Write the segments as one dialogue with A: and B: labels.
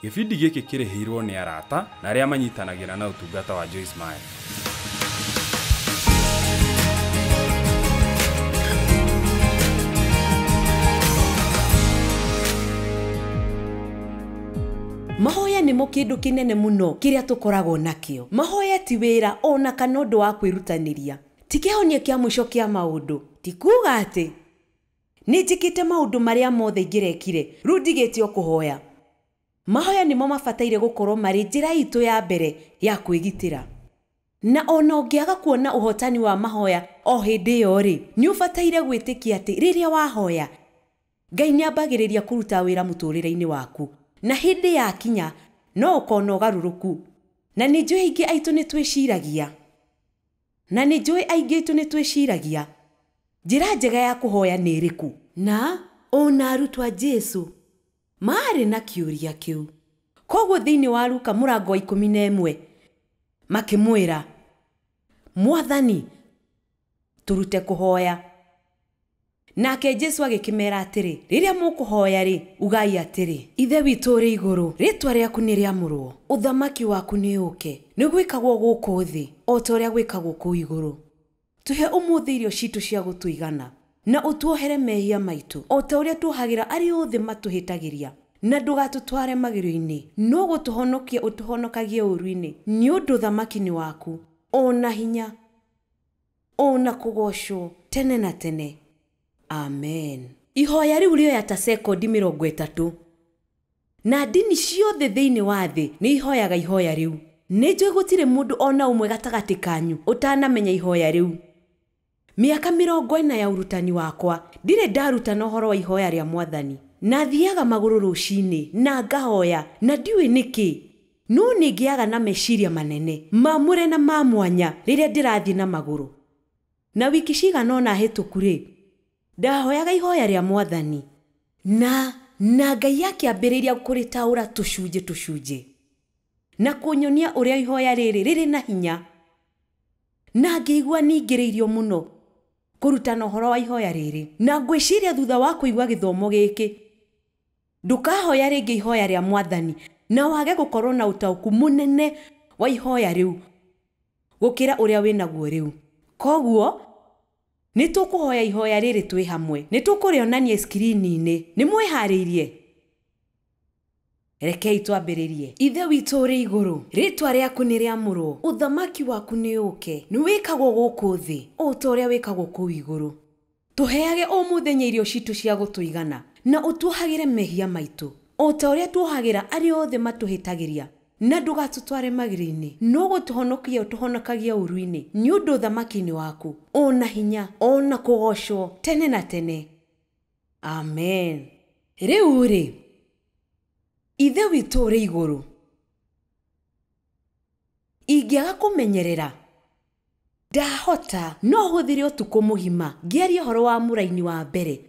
A: Gĩbindi gĩkĩ kĩrĩhĩirwo nĩ arata na arĩa manyitanagĩra na ũtungata wa Joyce Meyer.
B: Mahoya nĩ mo kĩndũ kĩnene mũno kĩrĩa tũkoragwo nakĩo. Mahoya ti wĩra ona kana ũndũ wa kwĩrutanĩria. Ti kĩhonia kĩa mũico kĩa maũndũ. Ti kuuga atĩ nĩ njĩkĩte maũndũ marĩa mothe ingĩrekire rĩu ndigĩte o kũhoya. Mahoya nĩmo mabataire gũkorwo marĩ njĩra itũ ya mbere ya kwĩgitĩra. Na ona ũngĩaga kuona ũhotani wa mahoya o hĩndĩ ĩyo rĩ, nĩ ũbataire gwĩtĩkia atĩ rĩrĩa wahoya Ngai nĩambagĩrĩria kũruta wĩra mũtũrĩre-inĩ waku. Na hĩndĩ ya kinya no ũkona ũgarũrũku. Na nĩ njũĩ aingĩ aitũ nĩ twĩciragia. Njĩra njega ya kũhoya nĩ ĩrĩkũ? Na ona arutwo a Jesũ maarĩ na kĩũria kĩu. Koguo thĩinĩ wa Luka mũrango wa 11 makĩmwĩra, Mwathani, tũrute kũhoya. Nake Jesũ agĩkĩmera atĩrĩ, rĩrĩa mũkũhoya rĩ, ugai atĩrĩ, Ithe witũ ũrĩ igũrũ, rĩĩtwa rĩaku nĩ rĩamũrwo, ũthamaki waku nĩ ũke, nĩ gwĩkagwo gũkũ thĩ o ta ũrĩa gwĩkagwo kũu igũrũ. Tũhe ũmũthĩ irio citũ cia gũtũigana, na ũtuohere mehia maitũ o ta ũrĩa tuohagĩra arĩa othe matũhĩtagĩria, na ndũgatũtware magerio-inĩ, no gũtũhonokia ũtũhonokagie ũũru-inĩ, nĩ ũndũ ũthamaki nĩ waku, ona hinya, ona kũgocwo tene na tene. Amen. Ihoya rĩu rĩoya ta sekondi 30. Na ndini ciothe thĩinĩ wa thĩ nĩ ihoyaga ihoya rĩu. Nĩ njũĩ gũtirĩ mũndũ ona ũmwe gatagatĩ kanyu ũtanamenya ihoya rĩu. Mĩaka 40 ya ũrutani wakwa ndirĩ ndaruta ũhoro wa ihoya rĩa Mwathani. Na thiaga magũrũ rũcinĩ na ngahoya na ndiũĩ nĩkĩ. No nĩngĩaga na meciria manene, maamũre na ma mwanya rĩrĩa ndĩrathiĩ na magũrũ. Na wiki cigana ona hĩtũku rĩ, ndahoyaga ihoya rĩa Mwathani. Na Ngai akĩambĩrĩria kũrĩtaũra tũcunjĩ. Na kũnyonia ũrĩa ihoya rĩrĩ na hinya. Na ngĩigua ningĩrĩirio mũno kũrutana ũhoro wa ihoya rĩrĩ. Na ngwĩciria thutha wa kũigua gĩthomo gĩkĩ, ndũkahoya rĩngĩ ihoya rĩa Mwathani na wage gũkorwo na ũtaũku mũnene wa ihoya rĩu gũkĩra ũrĩa wĩnaguo rĩu. Koguo nĩ tũkũhoya ihoya rĩrĩ twĩ hamwe. Nĩ tũkũrĩonania skrini-inĩ. Nĩ mwĩharĩirie? Rekei twambĩrĩrie. Ithe witũ ũrĩ igũrũ, rĩĩtwa rĩaku nĩ rĩamũrwo, ũthamaki waku nĩ ũke, nĩ wĩkagwo gũkũ thĩ o ta ũrĩa wĩkagwo kũu igũrũ. Tũheage o mũthenya irio citũ cia gũtũigana, na ũtuohagĩre mehia maitũ o ta ũrĩa tuohagĩra arĩa othe matũhĩtagĩria, na ndũgatũtware magerio-inĩ, no gũtũhonokia ũtũhonokagie ũũru-inĩ, nĩ ũndũ ũthamaki nĩ waku, ona hinya, ona kũgocwo tene na tene. Amen. Rĩu rĩ, Ithe witũ ũrĩ igũrũ, ingĩaga kũmenyerera, ndahota no hũthĩre ũtukũ mũgima ngĩaria ũhoro wa mũraini wa mbere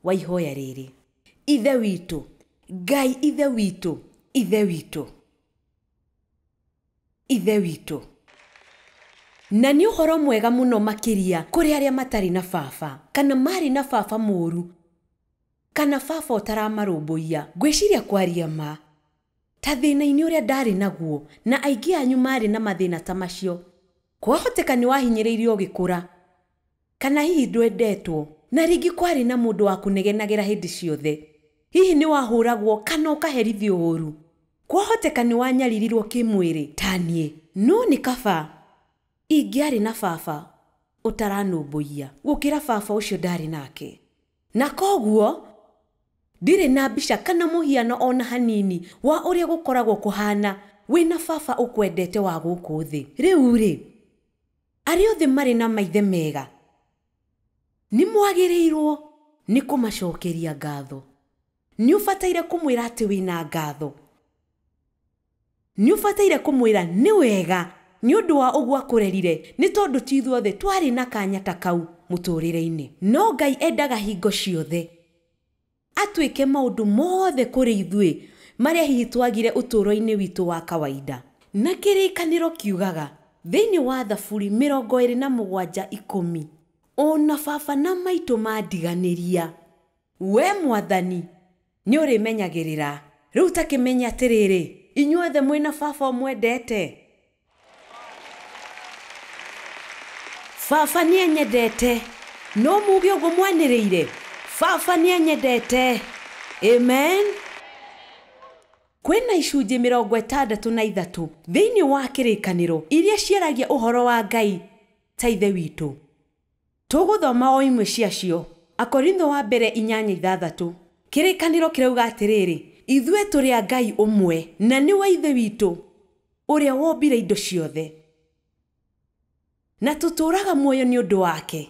B: wa ihoya rĩrĩ. Ithe witũ, Ngai Ithe witũ, Ithe witũ, Ithe witũ. Na nĩ ũhoro mwega mũno makĩria kũrĩ arĩa matarĩ na baba, kana marĩ na baba mũũru, kana baba ũtaramarũmbũiya. Ngwĩciria kwaria ma, ta thĩna-inĩ ũrĩa ndarĩ naguo, na aingĩ anyu marĩ na mathĩna ta macio. Kwahoteka nĩ wahinyĩrĩirio ũgĩkũra, kana hihi ndwendetwo, na rĩngĩ kwarĩ na mũndũ wa kũnegenagĩra hĩndĩ ciothe. Hihi nĩ wahũragwo kana ũkaherithio ũũru. Kwahoteka nĩ wanyaririrwo kĩmwĩrĩ ta niĩ, no nĩ kaba ingĩarĩ na baba ũtaranũmbũiya gũkĩra baba ũcio ndarĩ nake. Na koguo ndirĩ na mbica kana mũhiano ona hanini wa ũrĩa gũkoragwo kũhana wĩna baba ũkwendete wa gũkũ thĩ. Rĩu rĩ, arĩa othe marĩ na maithe mega nĩ mwagĩrĩirwo nĩ kũmacokeria ngatho. Nĩ ũbataire kũmwĩra atĩ wĩna ngatho. Nĩ ũbataire kũmwĩra nĩ wega nĩ ũndũ wa ũguo akũrerire, nĩ tondũ ti ithuothe twarĩ na kanya ta kau mũtũrĩre-inĩ. No Ngai endaga hingo ciothe atwĩke maũndũ mothe kũrĩ ithuĩ marĩa hihi twagire ũtũũro-inĩ witũ wa kawaida. Na kĩrĩkanĩro kiugaga thĩinĩ wa Thaburi 27:10, ona baba na maitũ mandiganĩria, we Mwathani nĩ ũrĩmenyagĩrĩra Riu takimenya atiriri, inyuothe mwina baba omwendete. Baba nienyendete. No muge uguo mwaniriire. Baba nienyendete. Amen. Kwina icunjĩ 63 thĩinĩ wa kĩrĩkanĩro iria ciaragia ũhoro wa Ngai ta ithe witũ. Tũgũthoma o imwe ciacio. Akorintho wa mbere 8:6. Kĩrĩkanĩro kĩrauga atĩrĩrĩ, ithuĩ tũrĩ a Ngai ũmwe na nĩwe ithe witũ ũrĩa wombire indo ciothe. Na tũtũũraga muoyo nĩ ũndũ wake.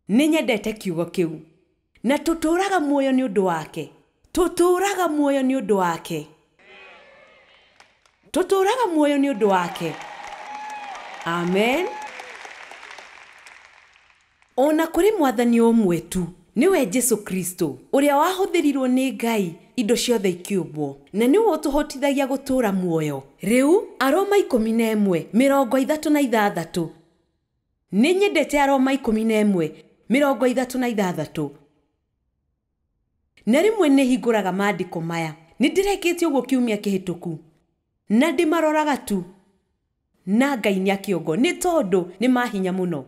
B: Nĩnyendete kiugo kĩu. Na tũtũũraga muoyo nĩ ũndũ wake. Tũtũũraga muoyo nĩ ũndũ wake. Tũtũũraga muoyo nĩ ũndũ wake. Amen. Ona kũrĩ mwathani ũmwe tu, niwe Jesu Kristo, ũrĩa wahũthĩrirwo nĩ Ngai indo ciothe ikĩũmbwo, na nĩwe ũtũhotithagia gũtũũra muoyo. Rĩu Aroma 11:36. Nĩnyendete Aroma 11:36. Na rĩmwe nĩhingũraga maandĩko maya. Nĩndĩrekĩtie ũguo kiumia kĩhĩtũku. Na ndĩmaroraga tu. Na Ngai nĩakĩongo nĩ tondũ nĩ mahinya mũno.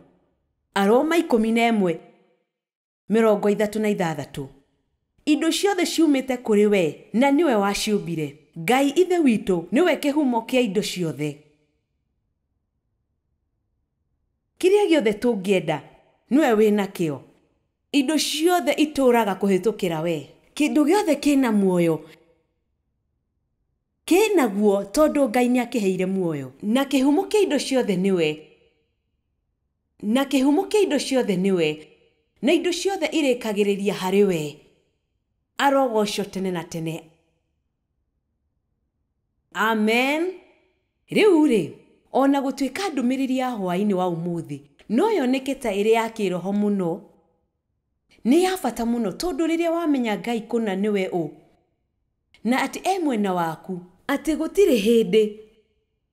B: Aroma 11:36. Indo ciothe ciumĩte kũrĩ we na niwe waciũmbire. Ngai ithe witũ niwe kĩhumo kĩa indo ciothe. Kĩrĩa gĩothe tũngĩenda niwe wĩna kĩo. Indo ciothe itũũraga kũhĩtũkĩra we. Kĩndũ gĩothe kĩna muoyo kĩnaguo tondũ Ngai nĩakĩheire muoyo. Na kĩhumo kĩa indo ciothe niwe. Na kĩhumo kĩa indo ciothe niwe. Na indo ciothe irĩkagĩrĩria harĩ we. Arogocwo tene na tene. Amen. Rĩu-rĩ, ona gũtuĩka ndũmĩrĩri ya hwaĩ-inĩ wa ũmũthĩ no yoneke ta ĩrĩ ya kĩroho mũno, nĩ ya bata mũno tondũ rĩrĩa wamenya Ngai kũna niwe ũ na atĩ e mwena waku, atĩ gũtirĩ hĩndĩ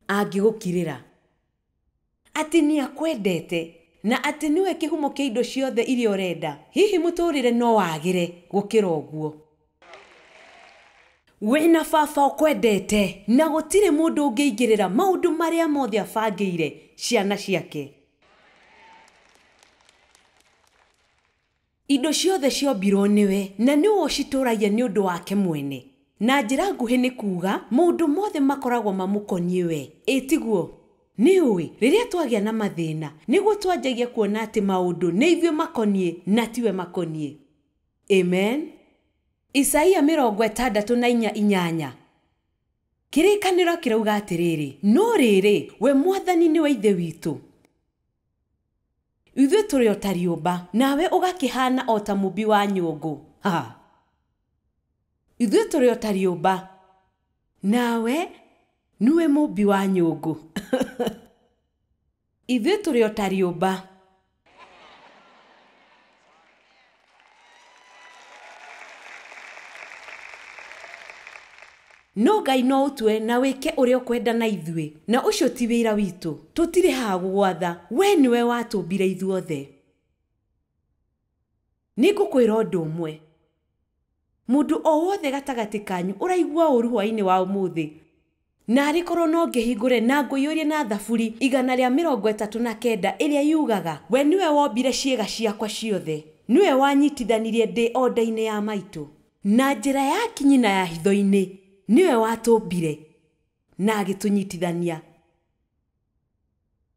B: angĩgũkirĩra, atĩ nĩakwendete na atĩ niwe kĩhumo kĩa indo ciothe iria ũrenda, hihi mũtũrĩre no wagĩre gũkĩra ũguo. Wĩna baba ũkwendete na gũtirĩ mũndũ ũngĩingĩrĩra maũndũ marĩa mothe abangĩire ciana ciake. Indo ciothe ciombirwo niwe na niwe ũcitũũragia nĩ ũndũ wake mwene. Na njĩra nguhĩ nĩ kuuga maũndũ mothe makoragwo mamũkoniĩ we. Ĩtiguo nĩ ũĩ rĩrĩa twagĩa na mathĩna nĩguo twanjagia kuona atĩ maũndũ nĩ ithuĩ makoniĩ na tiwe makoniĩ. Amen. Isaia 64:8. Kĩrĩkanĩro kĩrauga atĩrĩrĩ, no rĩrĩ we mwathani nĩwe ithe witũ. Ithuĩ tũrĩ o ta rĩũmba nawe ũgakĩhana o ta mũmbi wa nyũngũ. Ithuĩ tũrĩ o ta rĩũmba nawe niwe mũmbi wa nyũngũ. Ithuĩ tũrĩ o ta rĩũmba. No Ngai no ũtue na wĩke ũrĩa ũkwenda na ithuĩ, na ũcio ti wĩra witũ. Tũtirĩ haha gũgwatha, we niwe watũmbire ithuothe. Nĩngũkwĩra ũndũ ũmwe. Mũndũ o wothe gatagatĩ kanyu ũraigua ũru hwaĩ-inĩ wa ũmũthĩ, na arĩkorwo no ngĩhingũre na ngũiyũrie na thaburi 139 ĩrĩa yugaga, we niwe wombire ciĩga ciakwa ciothe, niwe wanyitithanirie ndĩ o nda-inĩ ya maitũ, na njĩra ya kinyi na ya hitho-inĩ niwe watũmbire na agĩtũnyitithania.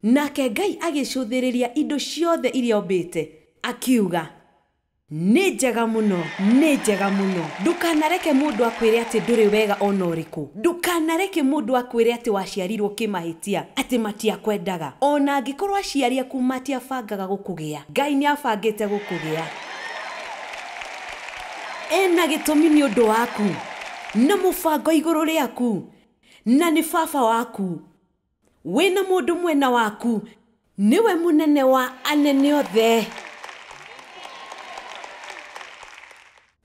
B: Nake Ngai agĩcũthĩrĩria indo ciothe iria ombĩte, akiuga, nĩ njega mũno, nĩ njega mũno. Ndũkanareke mũndũ akwĩre atĩ ndũrĩ wega ona ũrĩkũ. Ndũkanareke mũndũ akwĩre atĩ waciarirwo kĩmahĩtia, atĩ matiakwendaga. Ona angĩkorwo aciari aku matiabangaga gũkũgĩa, Ngai nĩabangĩte gũkũgĩa. Ena gĩtũmi nĩ ũndũ waku na mũbango igũrũ rĩaku, na nĩ baba waku. Wĩna mũndũ mwena waku, niwe mũnene wa anene othe.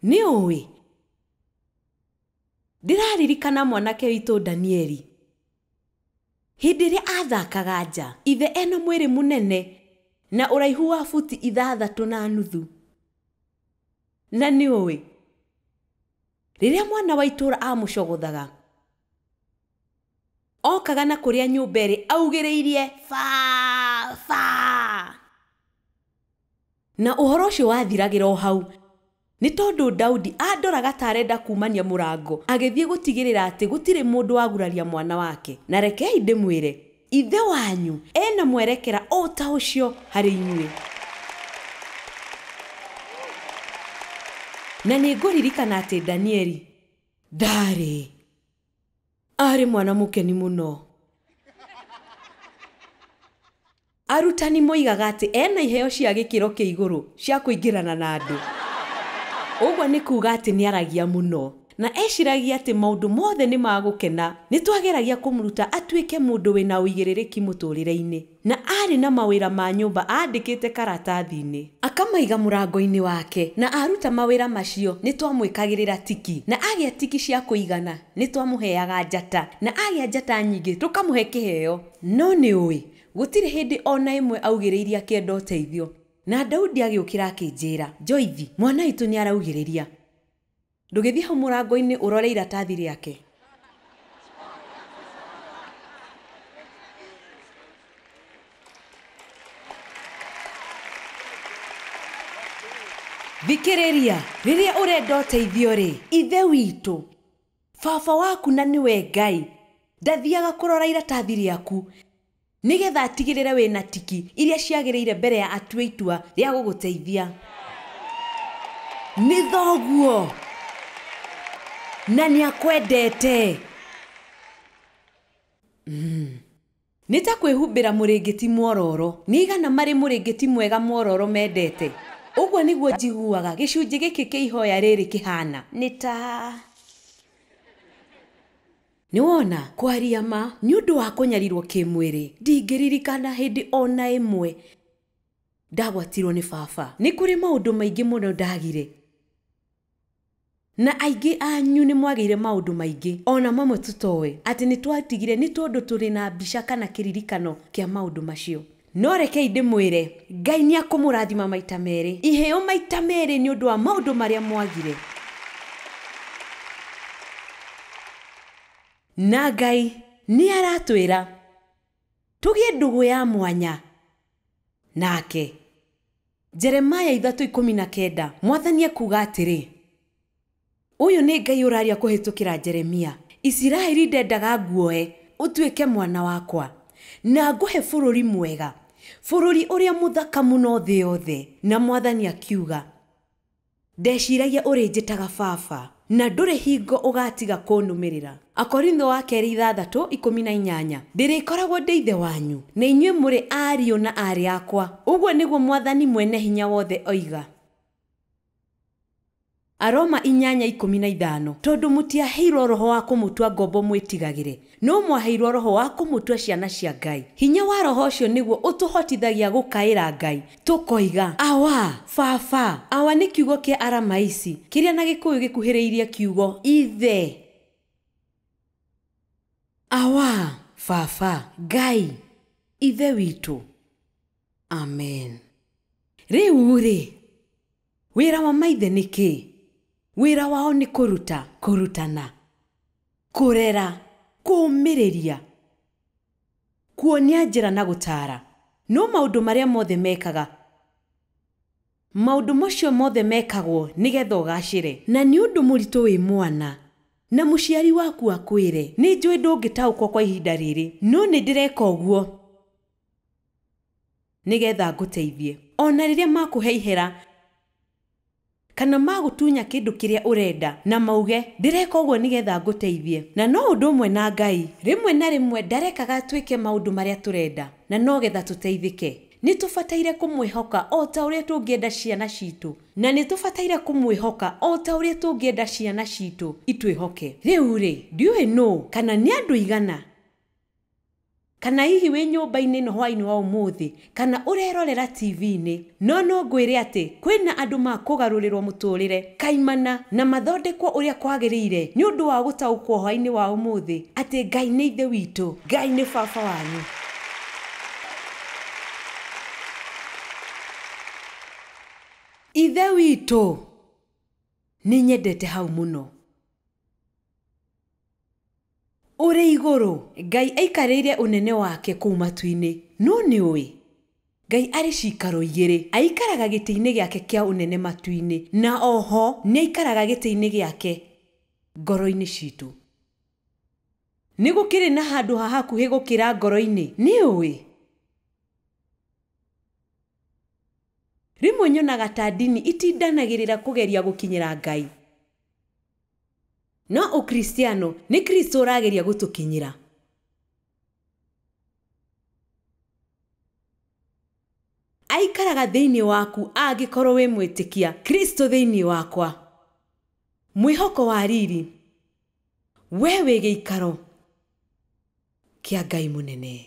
B: Nĩ ũĩ ndĩraririkana mwanake witũ Danieli hĩndĩ ĩrĩa athakaga nja, ithe ena mwĩrĩ mũnene na ũraihu wa buti 6.5. Na nĩ ũĩ Riria mwana wa itura amucogothaga okaga na kuria nyumba iri augiriirie fa na uhoro ucio wathiragira o hau ni tondu Daudi andoraga tarenda kumania murango agithie gutigirira ati gutire mundu waguraria mwana wake. Na rekei ndimwire ithe wanyu ena mwerekera o ta ucio hari inyue. Na niguririkana ati Danieli ndari ari mwana mukeni muno. Arutani moigaga ati ena iheo cia gikiro kia iguru cia kuingirana na andu. Ogwa ni kuga ati ni aragia muno na eciragia ati maundu mothe ni magukena. Ni twageragia kumuruta atuike mundu wina uigiririki muturire-ini na ari na mawira ma nyumba andikite karatathi-ini akamaiga murango-ini wake na aruta mawira macio ni twamwikagirira tiki na agia tiki cia kuigana ni twamuheaga njata na agia njata nyingi tukamuhe kiheo. No ni ui gutire hindi ona imwe augiriria kienda uteithio. Na Daudi agiukira akinjira Joithi mwana itu ni araugiriria ndugithie hau murango-ini urore iratathi riake. Thikiriria riria urenda uteithio ri ithe witu baba waku na niwe Ngai ndathiaga kurora iratathi riaku nigetha atigirire wina tiki iria ciagiriire mbere ya atue itua ria guguteithia. Ni thoguo na ni akwendete. Nita kwihumbira muringiti mwororo nigana mari muringiti mwega mwororo mendete. Ugwo niguo njiguaga gicunji giki kiihoya riri kihana nita niwona kwaria ma ni undu wa kunyarirwo kimwiri ndingiririkana hindi ona imwe ndagwatirwo ni baba. Ni kuri maundu maingi muno ndagire na aingi anyu ni mwagire maundu maingi ona mamwe tutowe ati ni twatigire ni tondu turi na mbica kana kiririkano kia maundu macio. No rekei ndimwire Ngai ni akumurathima maita meri iheo maita meri ni undu wa maundu maria mwagire. Na Ngai ni aratwira tugie ndugu ya mwanya nake. Jeremia 3:19 Mwathani akuga atiri uyu ni Ngai uraria kuhitukira Jeremia Isiraeli ndendaga nguoe utuike mwana wakwa na nguhe bururi mwega bururi uria muthaka muno thi yothe. Na Mwathani akiuga ndeciragia uri njitaga baba na nduri hingo ugatiga kunumirira. Akorintho wa 2:3-18 ndirikoragwo ndi ithe wanyu na inyue muri ariu na ari akwa ugwo niguo Mwathani mwene hinya wothe oiga. Aroma 8:15 tondu mutiaheirwo roho wa kumutua ngombo mwitigagire no mwaheirwo roho wa kumutua ciana cia Ngai. Hinya wa roho ucio niguo utuhotithagia gukaira Ngai tukoiga awa baba. Awa ni kiugo kia Aramaici kiria na Gikuyu gikuhiriirie kiugo ithe. Awa baba Ngai ithe witu. Amen. Riu ri wira wa maithe niki? Wira wao ni kuruta, kurutana, kurera, kumiriria, kuonia njira na gutara. No maundu maria mothe mekaga maundu macio mothe mekagwo nigetha ugacire na ni undu muritu wi mwana na muciari waku akwire ni njui ndungitaukwo kwa ihinda riri no ni ndireka uguo nigetha nguteithie. Ona riria makuhe ihera kana magutunya kindu kiria urenda na mauge ndireka uguo nigetha nguteithie. Na no undu umwe na Ngai rimwe na rimwe ndarekaga twike maundu maria turenda na no getha tuteithike. Ni tufataire kumwihoka o ta uria tungienda ciana citu na ni tufataire kumwihoka o ta uria tungienda ciana citu itwihoke. Riu ri ndiuhe no kana ni andu igana kana hihi wi nyumba-ini no hwaini wa umuthi kana urerorera TV-ini no ngwire ati kwina andu makugarurirwo muturire kaimana na mathondekwo uria kwagiriire ni undu wa gutaukwo hwaini wa umuthi ati Ngai ni ithe witu, Ngai ni baba wanyu. Ithe witu ni nyendete hau muno Uri iguru, Ngai aikarĩire unene wake kũu matu-inĩ. No nĩũĩ, Ngai arĩ cikaro igĩrĩ. Aikaraga gĩtĩ-inĩ gĩake kĩa unene matu-inĩ, na oho nĩ aikaraga gĩtĩ-inĩ gĩake ngoro-inĩ citũ. Nĩ gũkĩrĩ na handũ hakuhĩ gũkĩra ngoro-inĩ, nĩũĩ? Rĩmwe nyonaga ta ndini itindanagĩrĩra kũgeria gũkinyĩra Ngai. No ũkristiano nĩ Kristo ũrageria gũtũkinyĩra. Aikaraga thĩinĩ waku angĩkorwo wĩ mwĩtĩkia. Kristo thĩinĩ wakwa, mwĩhoko wa riri, we wĩ gĩikaro kĩa Ngai mũnene.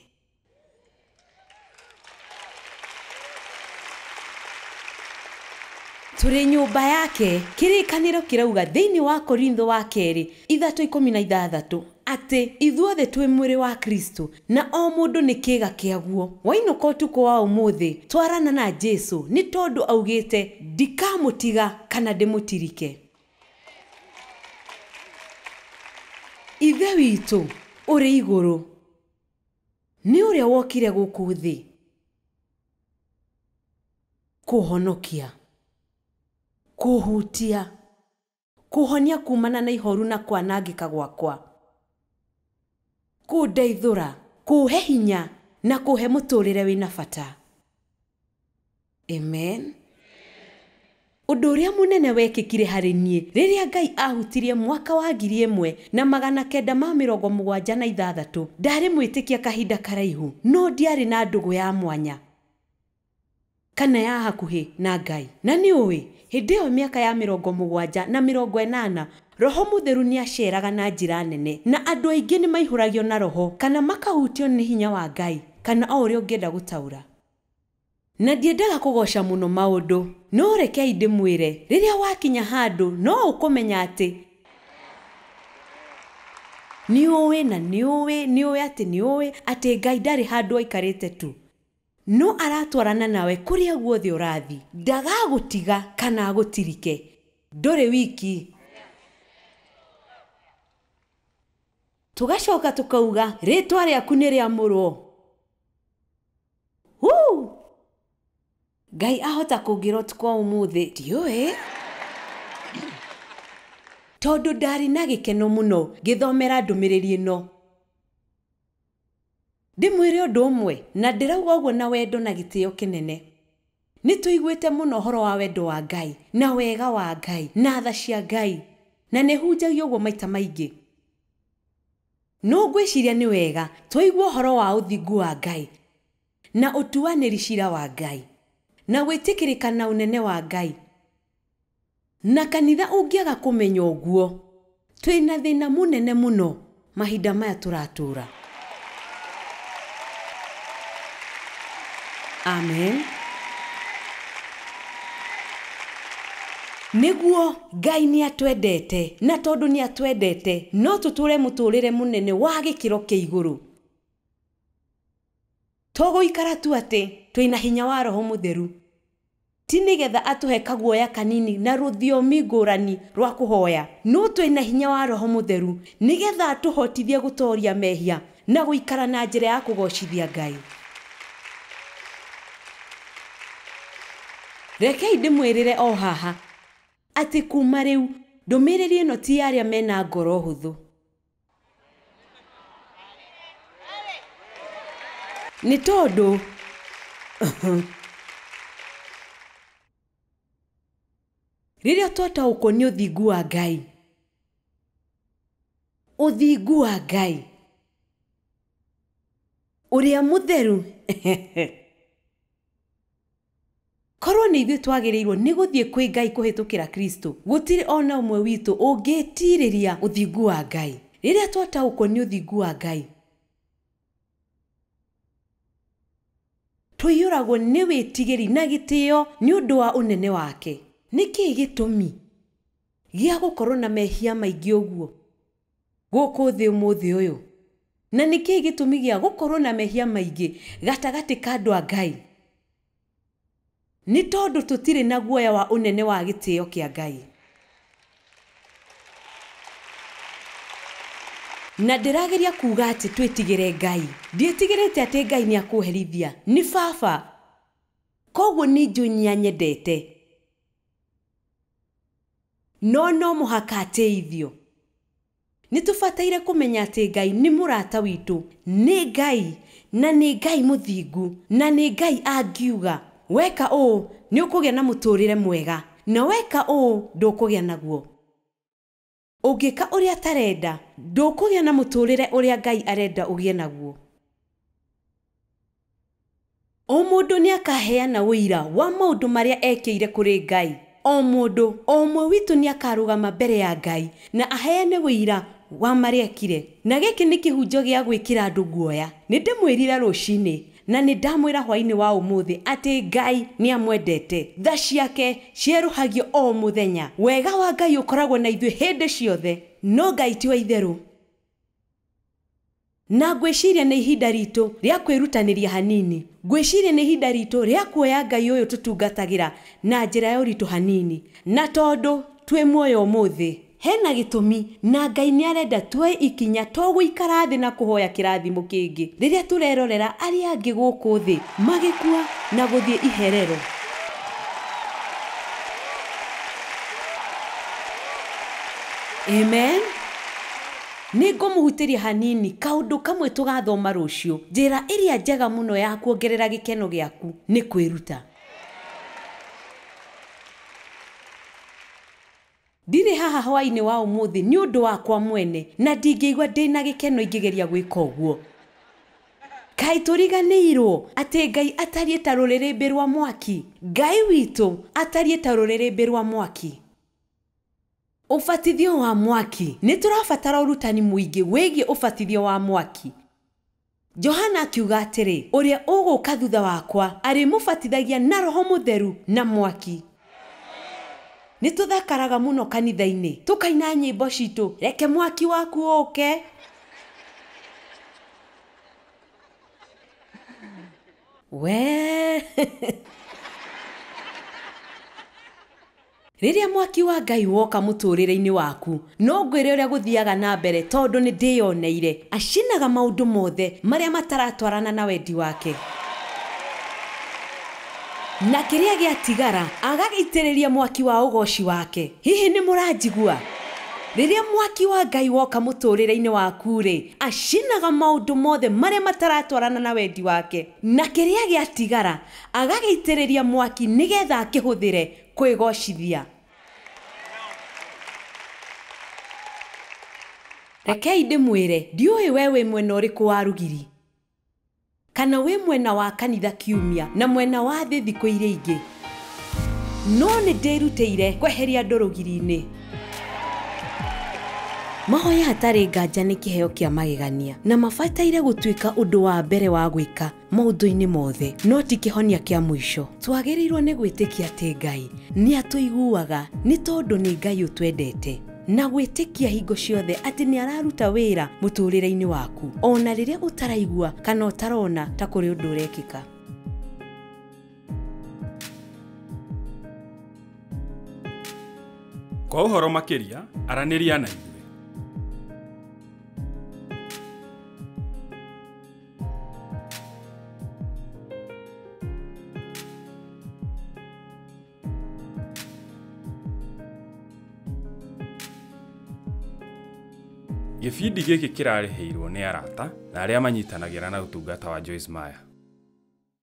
B: Tũrĩ nyũmba yake. Kĩrĩkanĩro kĩrauga thĩinĩ wa Korintho wa kerĩ 3:16 atĩ ithuothe twĩ mwĩrĩ wa Kristo na o mũndũ nĩ kĩĩga kĩaguo. Wainũka ũtukũ wa ũmũthĩ, twarana na Jesũ nĩ tondũ augĩte ndikamũtiga kana ndĩmũtirike. Ithe witũ ũrĩ igũrũ nĩ ũrĩa wokire gũkũ thĩ kũhonokia, kuhutia, kuhonia kumana na ihoru na kwanangĩka gwakwa, kundeithũra, kuhe hinya na kuhe mũtũrĩre wĩna bata. Amen. Ũndũ ũrĩa mũnene wekĩkire harĩ niĩ rĩrĩa Ngai ahutirie mwaka wa 1976 ndarĩ mwĩtĩkia kahinda karaihu, no ndiarĩ na ndũgũ ya mwanya kana ya hakuhĩ na Ngai. Na nĩũĩ, hĩndĩ ĩyo mĩaka ya 70 na 80 Roho Mũtheru nĩ aceraga na njĩra nene, na andũ aingĩ nĩ maihũragio na Roho kana makahutio nĩ hinya wa Ngai kana o ũrĩa ũngĩenda gũtaũra. Na ndiendaga kũgoca mũno maũndũ, no rekei ndĩmwĩre, rĩrĩa wakinya handũ no ũkũmenya atĩ nĩũĩ atĩ Ngai ndarĩ handũ aikarĩte tu, no aratwarana nawe kũrĩa guothe ũrathi. Ndagagũtiga kana agũtirike. Ndũrĩ wiki. Tugacoka tukauga rĩtwa rĩaku nĩ rĩamũrwo. Ngai ahota kũngĩra ũtukũ wa ũmũthĩ, ndiũĩ. Tondũ ndarĩ na gĩkeno mũno ngĩthomera ndũmĩrĩri ĩno. Ndĩmwĩre ũndũ ũmwe, na ndĩrauga ũguo na wendo na gĩtĩo kĩnene. Nĩ tũiguĩte mũno ũhoro wa wendo wa Ngai na wega wa Ngai na tha cia Ngai, na nĩ hunjagio ũguo maita maingĩ. No ngwĩciria nĩ wega tũigua ũhoro wa ũthingu wa Ngai na ũtuanĩri cira wa Ngai na gwĩtĩkĩrĩka na ũnene wa Ngai. Na kanitha ũngĩaga kũmenya ũguo, twĩna thĩna mũnene mũno mahinda maya tũratũra. Amen. Nĩguo Ngai nĩ atwendete, na tondũ nĩ atwendete no tũtũre mũtũrĩre mũnene wa gĩkĩro kĩa igũrũ. Tũgũikara tu atĩ twĩna hinya wa Roho Mũtheru, ti nĩgetha atũhe kaguoya kanini na rũthiomi ngũrani rwa kũhoya, no twĩna hinya wa Roho Mũtheru nĩgetha atũhotithie gũtooria mehia na gũikara na njĩra ya kũgocithia Ngai. Rekei ndĩmwĩrĩre o haha atĩ kuma rĩu ndũmĩrĩri ĩno ti arĩa mena ngoro hũthũ. Nĩ tondũ rĩrĩa twataũkwo nĩ ũthingu wa Ngai, ũthingu wa Ngai ũrĩa mũtheru, korwo nĩ ithuĩ twagĩrĩirwo nĩ gũthiĩ kwĩ Ngai kũhĩtũkĩra Kristo, gũtirĩ ona ũmwe witũ ũngĩtirĩria ũthingu wa Ngai. Rĩrĩa twataũkwo nĩ ũthingu wa Ngai, tũiyũragwo nĩ wĩtigĩri na gĩtĩo nĩ ũndũ wa ũnene wake. Nĩkĩĩ gĩtũmi gĩa gũkorwo na mehia maingĩ ũguo gũkũ thĩ ũmũthĩ ũyũ? Na nĩkĩĩ gĩtũmi gĩa gũkorwo na mehia maingĩ gatagatĩ ka andũ a Ngai? Nĩ tondũ tũtirĩ na guoya wa ũnene wa gĩtĩo kĩa Ngai. na ndĩrageria kuuga atĩ twĩtigĩre Ngai. Ndiĩtigĩrĩte atĩ Ngai nĩ akũherithia. Nĩ baba. Koguo nĩ njũnyia nyendete. No mũhaka ateithio. Nĩtũbataire kũmenya atĩ Ngai nĩ mũrata witũ. Nĩ Ngai, na nĩ Ngai mũthingu, na nĩ Ngai angiuga weka ũũ nĩ ũkũgĩa na mũtũrĩre mwega, na weka ũũ ndũkũgĩa naguo. Ũngĩka ũrĩa atarenda, ndũkũgĩa na mũtũrĩre ũrĩa Ngai arenda ũgĩe naguo. O mũndũ nĩ akaheana ũira wa maũndũ marĩa ekĩire kũrĩ Ngai. O mũndũ, o ũmwe witũ nĩ akarũgama mbere ya Ngai na aheane ũira wa marĩa ekire. Na gĩkĩ nĩ kĩhunjio gĩa gwĩkĩra andũ guoya. Nĩ ndĩmwĩrire rũcinĩ na nĩ ndamwĩra hwaĩ-inĩ wa ũmũthĩ atĩ Ngai nĩ amwendete. Tha ciake cierũhagio o mũthenya. Wega wa Ngai ũkoragwo na ithuĩ hĩndĩ ciothe. No Ngai ti wa itherũ. Na ngwĩciria nĩ ihinda ritũ rĩa kwĩrutanĩria hanini. Ngwĩciria nĩ ihinda ritũ rĩa kuoya Ngai ũyũ tũtungatagĩra na njĩra ya ũritũ hanini. Na tondũ twĩ muoyo ũmũthĩ, hena gĩtũmi na Ngai nĩ arenda tuoye ikinya to gũikara thĩ na kũhoya kĩrathimo kĩngĩ rĩrĩa tũrerorera arĩa angĩ gũkũ thĩ magĩkua na gũthiĩ iherero. Amen. Nĩngũmũhutĩria hanini kaũndũ kamwe tũgathoma rũciũ. Njĩra ĩrĩa njega mũno ya kuongerera gĩkeno gĩaku nĩ kwĩruta. Ndirĩ haha hwaĩ-inĩ wa ũmũthĩ nĩ ũndũ wakwa mwene na ndingĩigua ndĩna gĩkeno ingĩgeria gwĩka ũguo. Kaĩ tũriganĩirwo atĩ Ngai atariĩ ta rũrĩrĩmbĩ rwa mwaki. Ngai witũ atariĩ ta rũrĩrĩmbĩ rwa mwaki. Ũbatithio wa mwaki. Nĩ tũrabatara ũrutani mũingĩ wĩgiĩ ũbatithio wa mwaki. Johana akiuga atĩrĩ, ũrĩa ũgũka thutha wakwa arĩmũbatithagia na Roho Mũtheru na mwaki. Nĩ tũthakaraga mũno kanitha-inĩ. Tũkaina nyĩmbo citũ, reke mwaki waku ũke. We rĩrĩa mwaki wa Ngai woka mũtũrĩre-inĩ waku, no ngwĩre ũrĩa gũthiaga na mbere tondũ nĩ ndĩyoneire. Acinaga maũndũ mothe marĩa mataratwarana na wendi wake. Na kĩrĩa gĩatigara agagĩitĩrĩria mwaki wa ũgoci wake. Hihi nĩ mũranjigua? Rĩrĩa mwaki wa Ngai woka mũtũrĩre-inĩ waku rĩ, acinaga maũndũ mothe marĩa mataratwarana na wendi wake. Na kĩrĩa gĩatigara agagĩitĩrĩria mwaki nĩgetha akĩhũthĩre kwĩgocithia. Rekei ndĩmwĩre, ndiũĩ we wĩ mwena ũrĩkũ wa rugiri. Kana wĩ mwena wa kanitha kiumia na mwena wa thĩ thikũ iria ingĩ. No nĩ ndĩrutĩire kweheria andũ rugiri-inĩ. Mahoya hatarĩ nganja nĩ kĩheo kĩa magegania na mabataire gũtuĩka ũndũ wa mbere wa gwĩka maũndũ-inĩ mothe, no ti kĩhonia kĩa mũico. Twagĩrĩirwo nĩ gwĩtĩkia atĩ Ngai nĩ atũiguaga nĩ tondũ nĩ Ngai ũtwendete, na gwĩtĩkia hingo ciothe atĩ nĩ araruta wĩra mũtũrĩre-inĩ waku ona rĩrĩa ũtaraigua kana ũtarona ta kũrĩ ũndũ ũrekĩka.
A: Kwa ũhoro makĩria, aranĩria na ithuĩ. Gĩbindi gĩkĩ kĩrarĩhĩirwo nĩ arata na arĩa manyitanagĩra na ũtungata wa Joyce Meyer.